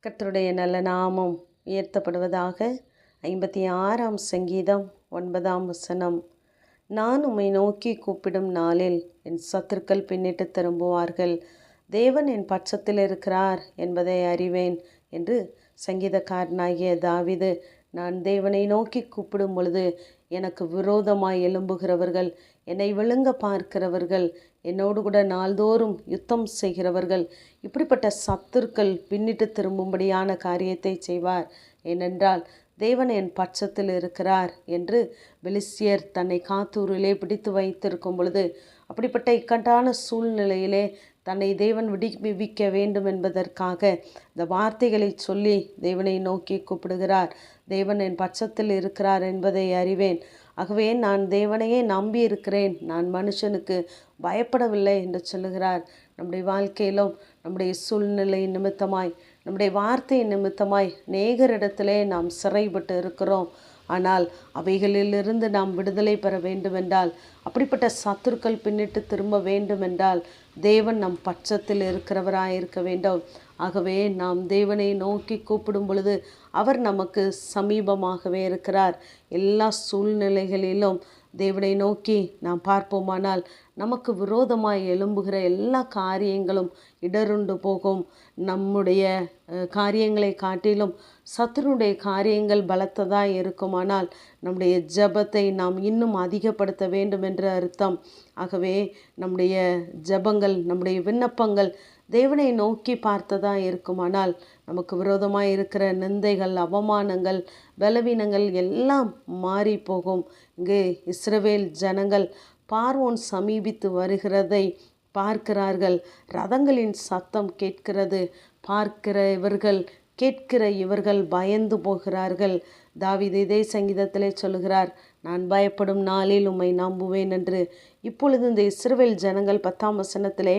கர்த்தருடைய நல்ல நாமம் உயர்த்தப்படுவதாக. 56ஆம் சங்கீதம் 9ஆம் வசனம். நான் உம்மை நோக்கி கூப்பிடும் நாளில் என் சத்துருக்கள் பின்னிட்டு திரும்புவார்கள். தேவன் என் பட்சத்தில் இருக்கிறார் என்பதை அறிவேன் என்று சங்கீதக்காரனாகிய தாவீது நான் தேவனை நோக்கி கூப்பிடும் பொழுது எனக்கு விரோதமாய் எழும்புகிறவர்கள், என்னை விழுங்க பார்க்கிறவர்கள், என்னோடு கூட நாள்தோறும் யுத்தம் செய்கிறவர்கள், இப்படிப்பட்ட சத்துருக்கள் பின்னிட்டு திரும்பும்படியான காரியத்தை செய்வார். ஏனென்றால் தேவன் என் பட்சத்தில் இருக்கிறார் என்று பெலிஸ்தியர் தன்னை காத்தூரிலே பிடித்து வைத்திருக்கும் பொழுது, அப்படிப்பட்ட இக்கட்டான சூழ்நிலையிலே தன்னை தேவன் விடுவிக்க வேண்டும் என்பதற்காக இந்த வார்த்தைகளை சொல்லி தேவனை நோக்கி கூப்பிடுகிறார். தேவன் என் பட்சத்தில் இருக்கிறார் என்பதை அறிவேன், ஆகவே நான் தேவனையே நம்பி இருக்கிறேன், நான் மனுஷனுக்கு பயப்படவில்லை என்று சொல்லுகிறார். நம்முடைய வாழ்க்கையிலும் நம்முடைய சூழ்நிலை நிமித்தமாய், நம்முடைய வார்த்தை நிமித்தமாய் அநேகரிடத்திலே நாம் சிறைப்பட்டு இருக்கிறோம். ஆனால் அவைகளிலிருந்து நாம் விடுதலை பெற வேண்டுமென்றால், அப்படிப்பட்ட சத்துருக்கள் பின்னிட்டு திரும்ப வேண்டுமென்றால் தேவன் நம் பட்சத்தில் இருக்கிறவராய் இருக்க வேண்டும். ஆகவே நாம் தேவனை நோக்கி கூப்பிடும் பொழுது அவர் நமக்கு சமீபமாகவே இருக்கிறார். எல்லா சூழ்நிலைகளிலும் தேவனை நோக்கி நாம் பார்ப்போமானால் நமக்கு விரோதமாய் எழும்புகிற எல்லா காரியங்களும் இடருண்டு போகும். நம்முடைய காரியங்களை காட்டிலும் சத்துருடைய காரியங்கள் பலத்ததாக இருக்குமானால் நம்முடைய ஜெபத்தை நாம் இன்னும் அதிகப்படுத்த வேண்டும் என்று அர்த்தம். ஆகவே நம்முடைய ஜெபங்கள், நம்முடைய விண்ணப்பங்கள் தேவனை நோக்கி பார்த்ததாக இருக்குமானால் நமக்கு விரோதமாக இருக்கிற நிந்தைகள், அவமானங்கள், பலவீனங்கள் எல்லாம் மாறி போகும். இங்கு இஸ்ரவேல் ஜனங்கள் பார்வோன் சமீபித்து வருகிறதை பார்க்கிறார்கள். ரதங்களின் சத்தம் கேட்கிறது. பார்க்கிற இவர்கள், கேட்கிற இவர்கள் பயந்து போகிறார்கள். தாவீது இதே சங்கீதத்திலே சொல்லுகிறார், நான் பயப்படும் நாளில் உம்மை நம்புவேன் என்று. இப்பொழுது இந்த இஸ்ரவேல் ஜனங்கள் 10ஆம் வசனத்திலே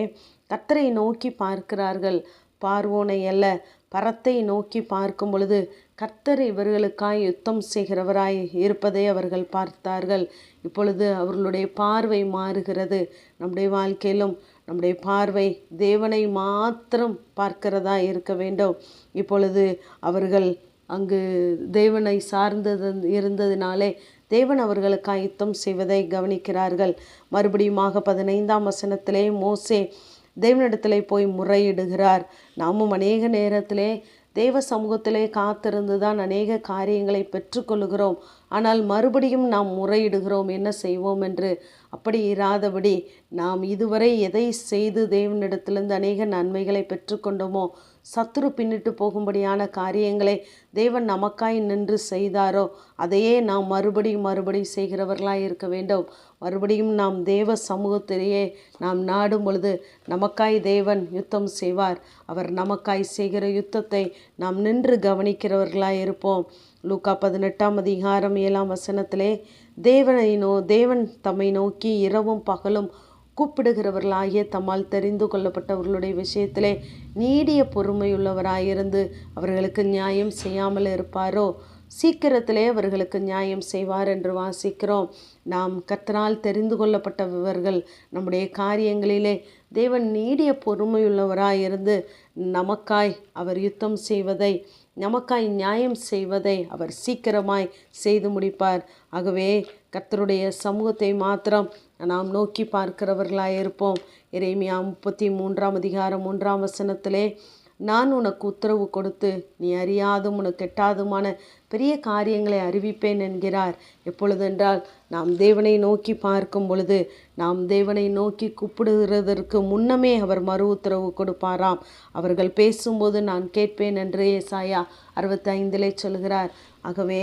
கர்த்தரை நோக்கி பார்க்கிறார்கள். பார்வோனை அல்ல, பரத்தை நோக்கி பார்க்கும் பொழுது கர்த்தர் இவர்களுக்காய் யுத்தம் செய்கிறவராய் இருப்பதை அவர்கள் பார்த்தார்கள். இப்பொழுது அவர்களுடைய பார்வை மாறுகிறது. நம்முடைய வாழ்க்கையிலும் நம்முடைய பார்வை தேவனை மாத்திரம் பார்க்கிறதா இருக்க வேண்டும். இப்பொழுது அவர்கள் அங்கு தேவனை சார்ந்தது இருந்ததினாலே தேவன் அவர்களுக்காய் யுத்தம் செய்வதை கவனிக்கிறார்கள். மறுபடியுமாக 15ஆம் வசனத்திலே மோசே தேவனிடத்திலே போய் முறையிடுகிறார். நாமும் அநேக நேரத்திலே தேவ சமூகத்திலே காத்திருந்து தான் அநேக காரியங்களை பெற்றுக்கொள்கிறோம். ஆனால் மறுபடியும் நாம் முறையிடுகிறோம், என்ன செய்வோம் என்று. அப்படி இராதபடி நாம் இதுவரை எதை செய்து தேவனிடத்திலிருந்து அநேக நன்மைகளை பெற்றுக்கொண்டோமோ, சத்துரு பின்னிட்டு போகும்படியான காரியங்களை தேவன் நமக்காய் நின்று செய்தாரோ அதையே நாம் மறுபடியும் செய்கிறவர்களாய் இருக்க வேண்டும். மறுபடியும் நாம் தேவ சமூகத்திலேயே நாம் நாடும் பொழுது நமக்காய் தேவன் யுத்தம் செய்வார். அவர் நமக்காய் செய்கிற யுத்தத்தை நாம் நின்று கவனிக்கிறவர்களாய் இருப்போம். லூக்கா 18ஆம் அதிகாரம் 7ஆம் வசனத்திலே தேவன் தம்மை நோக்கி இரவும் பகலும் கூப்பிடுகிறவர்களாகிய தம்மால் தெரிந்து கொள்ளப்பட்டவர்களுடைய விஷயத்திலே நீடிய பொறுமையுள்ளவராயிருந்து அவர்களுக்கு நியாயம் செய்யாமல் இருப்பாரோ, சீக்கிரத்திலே அவர்களுக்கு நியாயம் செய்வார் என்று வாசிக்கிறோம். நாம் கர்த்தரால் தெரிந்து கொள்ளப்பட்டவர்கள். நம்முடைய காரியங்களிலே தேவன் நீடிய பொறுமையுள்ளவராயிருந்து நமக்காய் அவர் யுத்தம் செய்வதை, நமக்காய் நியாயம் செய்வதை அவர் சீக்கிரமாய் செய்து முடிப்பார். ஆகவே கர்த்தருடைய சமூகத்தை மாத்திரம் நாம் நோக்கி பார்க்கிறவர்களாய் இருப்போம். எரேமியா 33ஆம் அதிகாரம் 3ஆம் வசனத்திலே நான் உனக்கு உத்தரவு கொடுத்து நீ அறியாதும் உனக்கு எட்டாதுமான பெரிய காரியங்களை அறிவிப்பேன் என்கிறார். எப்பொழுதென்றால் நாம் தேவனை நோக்கி பார்க்கும் பொழுது, நாம் தேவனை நோக்கி கூப்பிடுகிறதற்கு முன்னமே அவர் மறு உத்தரவு கொடுப்பாராம். அவர்கள் பேசும்போது நான் கேட்பேன் என்று ஏசாயா 65 சொல்கிறார். ஆகவே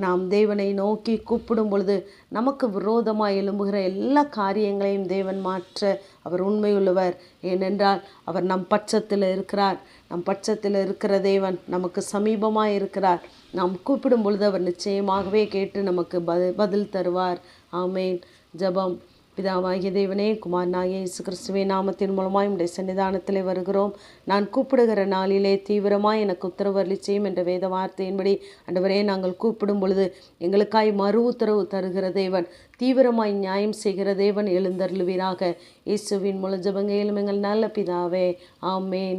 நாம் தேவனை நோக்கி கூப்பிடும் பொழுது நமக்கு விரோதமாக எழும்புகிற எல்லா காரியங்களையும் தேவன் மாற்ற அவர் உண்மையுள்ளவர். ஏனென்றால் அவர் நம் பட்சத்தில் இருக்கிறார். நம் பட்சத்தில் இருக்கிற தேவன் நமக்கு சமீபமாக இருக்கிறார். நாம் கூப்பிடும் பொழுது அவர் நிச்சயமாகவே கேட்டு நமக்கு பதில் தருவார். ஆமேன். ஜெபம். பிதாவாகிய தேவனே, குமாரனாகிய இயேசு கிறிஸ்துவின் நாமத்தின் மூலமாய் உம்முடைய சன்னிதானத்திலே வருகிறோம். நான் கூப்பிடுகிற நாளிலே தீவிரமாய் எனக்கு உத்தரவு அருளி செய்யும் என்ற வேத வார்த்தையின்படி ஆண்டவரே, நாங்கள் கூப்பிடும் பொழுது எங்களுக்காய் மறு உத்தரவு தருகிற தேவன், தீவிரமாய் நியாயம் செய்கிற தேவன் எழுந்தருளுவீராக. இயேசுவின் மூலம் ஜெபங்கேளும் எங்கள் நல்ல பிதாவே. ஆமேன்.